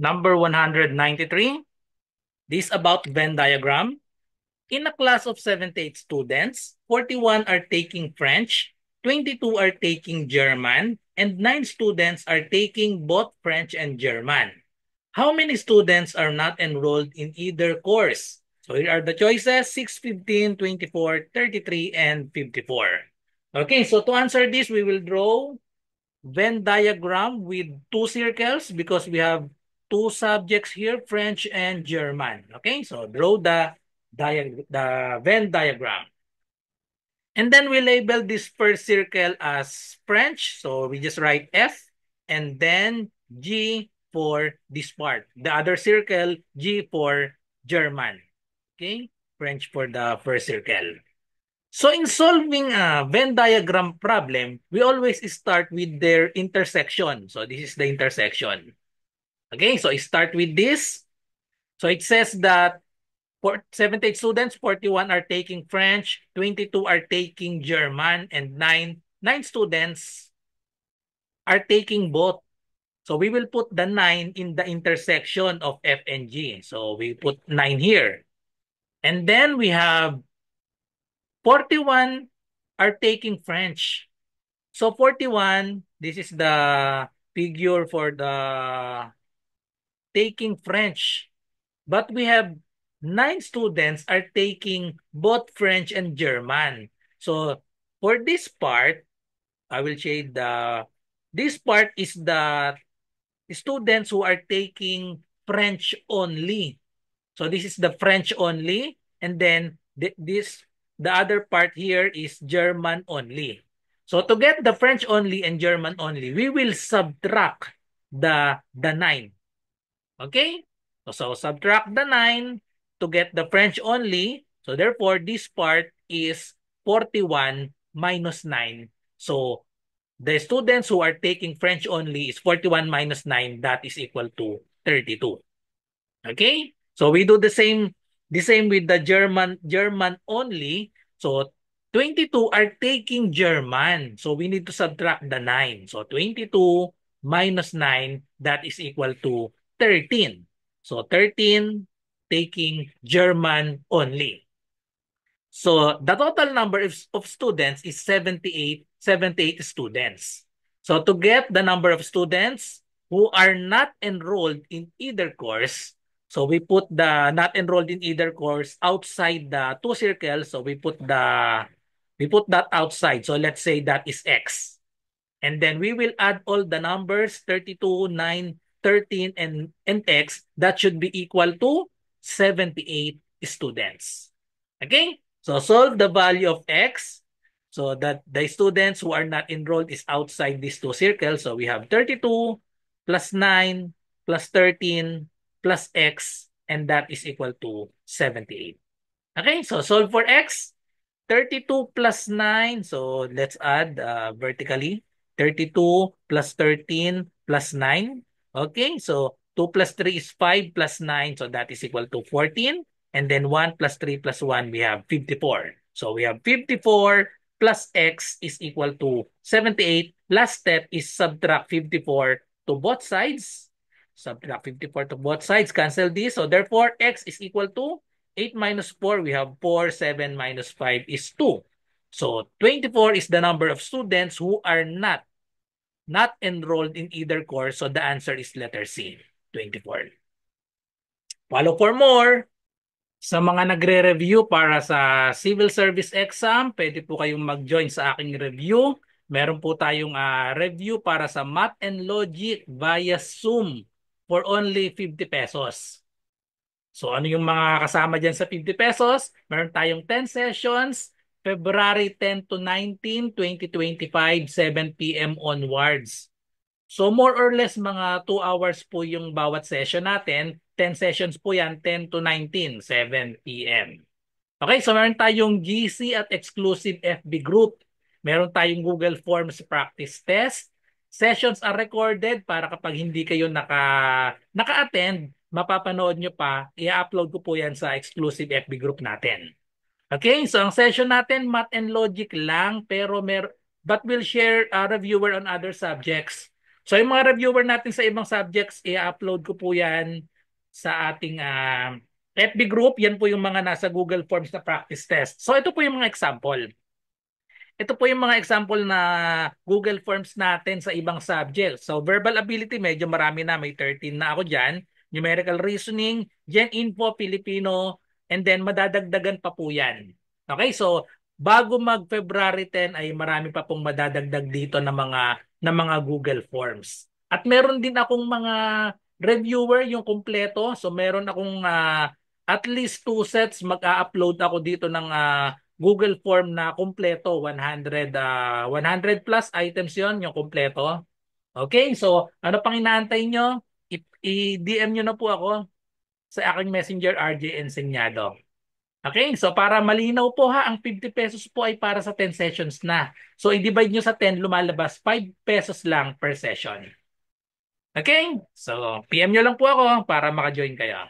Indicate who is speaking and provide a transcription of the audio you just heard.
Speaker 1: Number 193. This is about Venn diagram. In a class of 78 students, 41 are taking French, 22 are taking German, and 9 students are taking both French and German. How many students are not enrolled in either course? So here are the choices: 6, 15, 24, 33, and 54. Okay, so to answer this, we will draw Venn diagram with two circles because we have two subjects here, French and German. Okay, so draw the Venn diagram. And then we label this first circle as French. So we just write F and then G for this part. The other circle, G for German. Okay, French for the first circle. So in solving a Venn diagram problem, we always start with their intersection. So this is the intersection. Okay, so I start with this. So it says that for 78 students, 41 are taking French, 22 are taking German, and nine students are taking both. So we will put the 9 in the intersection of F and G. So we put 9 here. And then we have 41 are taking French. So 41, this is the figure for the taking French. But we have 9 students are taking both French and German. So for this part, I will shade this part is the students who are taking French only. So this is the French only. And then the other part here is German only. So to get the French only and German only, we will subtract the 9. Okay? So subtract the 9 to get the French only. So therefore, this part is 41 minus 9. So the students who are taking French only is 41 minus 9. That is equal to 32. Okay? So we do the same with the German only. So 22 are taking German. So we need to subtract the 9. So 22 minus 9, that is equal to 13. So 13 taking German only. So the total number of students is 78 students. So to get the number of students who are not enrolled in either course, so we put the not enrolled in either course outside the two circles. So we put that outside. So let's say that is X. And then we will add all the numbers 32, 9, 13, and X. That should be equal to 78 students. Okay? So solve the value of X so that the students who are not enrolled is outside these two circles. So we have 32 plus 9 plus 13 plus X, and that is equal to 78. Okay, so solve for X. 32 plus 9. So let's add vertically. 32 plus 13 plus 9. Okay, so 2 plus 3 is 5 plus 9. So that is equal to 14. And then 1 plus 3 plus 1, we have 54. So we have 54 plus X is equal to 78. Last step is subtract 54 to both sides. Subtract 54 to both sides. Cancel this. So therefore, X is equal to 8 minus 4, we have 4. 7 minus 5 is 2. So 24 is the number of students who are not enrolled in either course. So the answer is letter C, 24. Follow for more. Sa mga nagre-review para sa civil service exam, pwede po kayong mag-join sa aking review. Meron po tayong review para sa Math and Logic via Zoom for only 50 pesos. So ano yung mga kasama dyan sa 50 pesos? Meron tayong 10 sessions, February 10 to 19, 2025, 7 p.m. onwards. So more or less mga 2 hours po yung bawat session natin. 10 sessions po yan, 10 to 19, 7 p.m. Okay, so meron tayong GC at exclusive FB group. Meron tayong Google Forms practice test. Sessions are recorded para kapag hindi kayo naka-attend, mapapanood nyo pa. I-upload ko po yan sa exclusive FB group natin. Okay, so ang session natin, Math and Logic lang, but we'll share a reviewer on other subjects. So yung mga reviewer natin sa ibang subjects, i-upload ko po yan sa ating FB group. Yan po yung mga nasa Google Forms na practice test. So ito po yung mga example. Ito po yung mga example na Google Forms natin sa ibang subject. So verbal ability, medyo marami na. May 13 na ako dyan. Numerical reasoning, Gen Info, Filipino, and then madadagdagan pa po yan. Okay, so bago mag-February 10 ay marami pa pong madadagdag dito ng mga Google Forms. At meron din akong mga reviewer yung kumpleto. So meron akong at least 2 sets mag-a-upload ako dito ng Google Form na kumpleto, 100 plus items 'yon, yung kumpleto. Okay, so ano pang inaantay nyo? I-DM nyo na po ako sa aking Messenger RJ Enseñado. Okay, so para malinaw po ha, ang 50 pesos po ay para sa 10 sessions na. So i-divide nyo sa 10, lumalabas 5 pesos lang per session. Okay, so PM nyo lang po ako para maka-join kayo.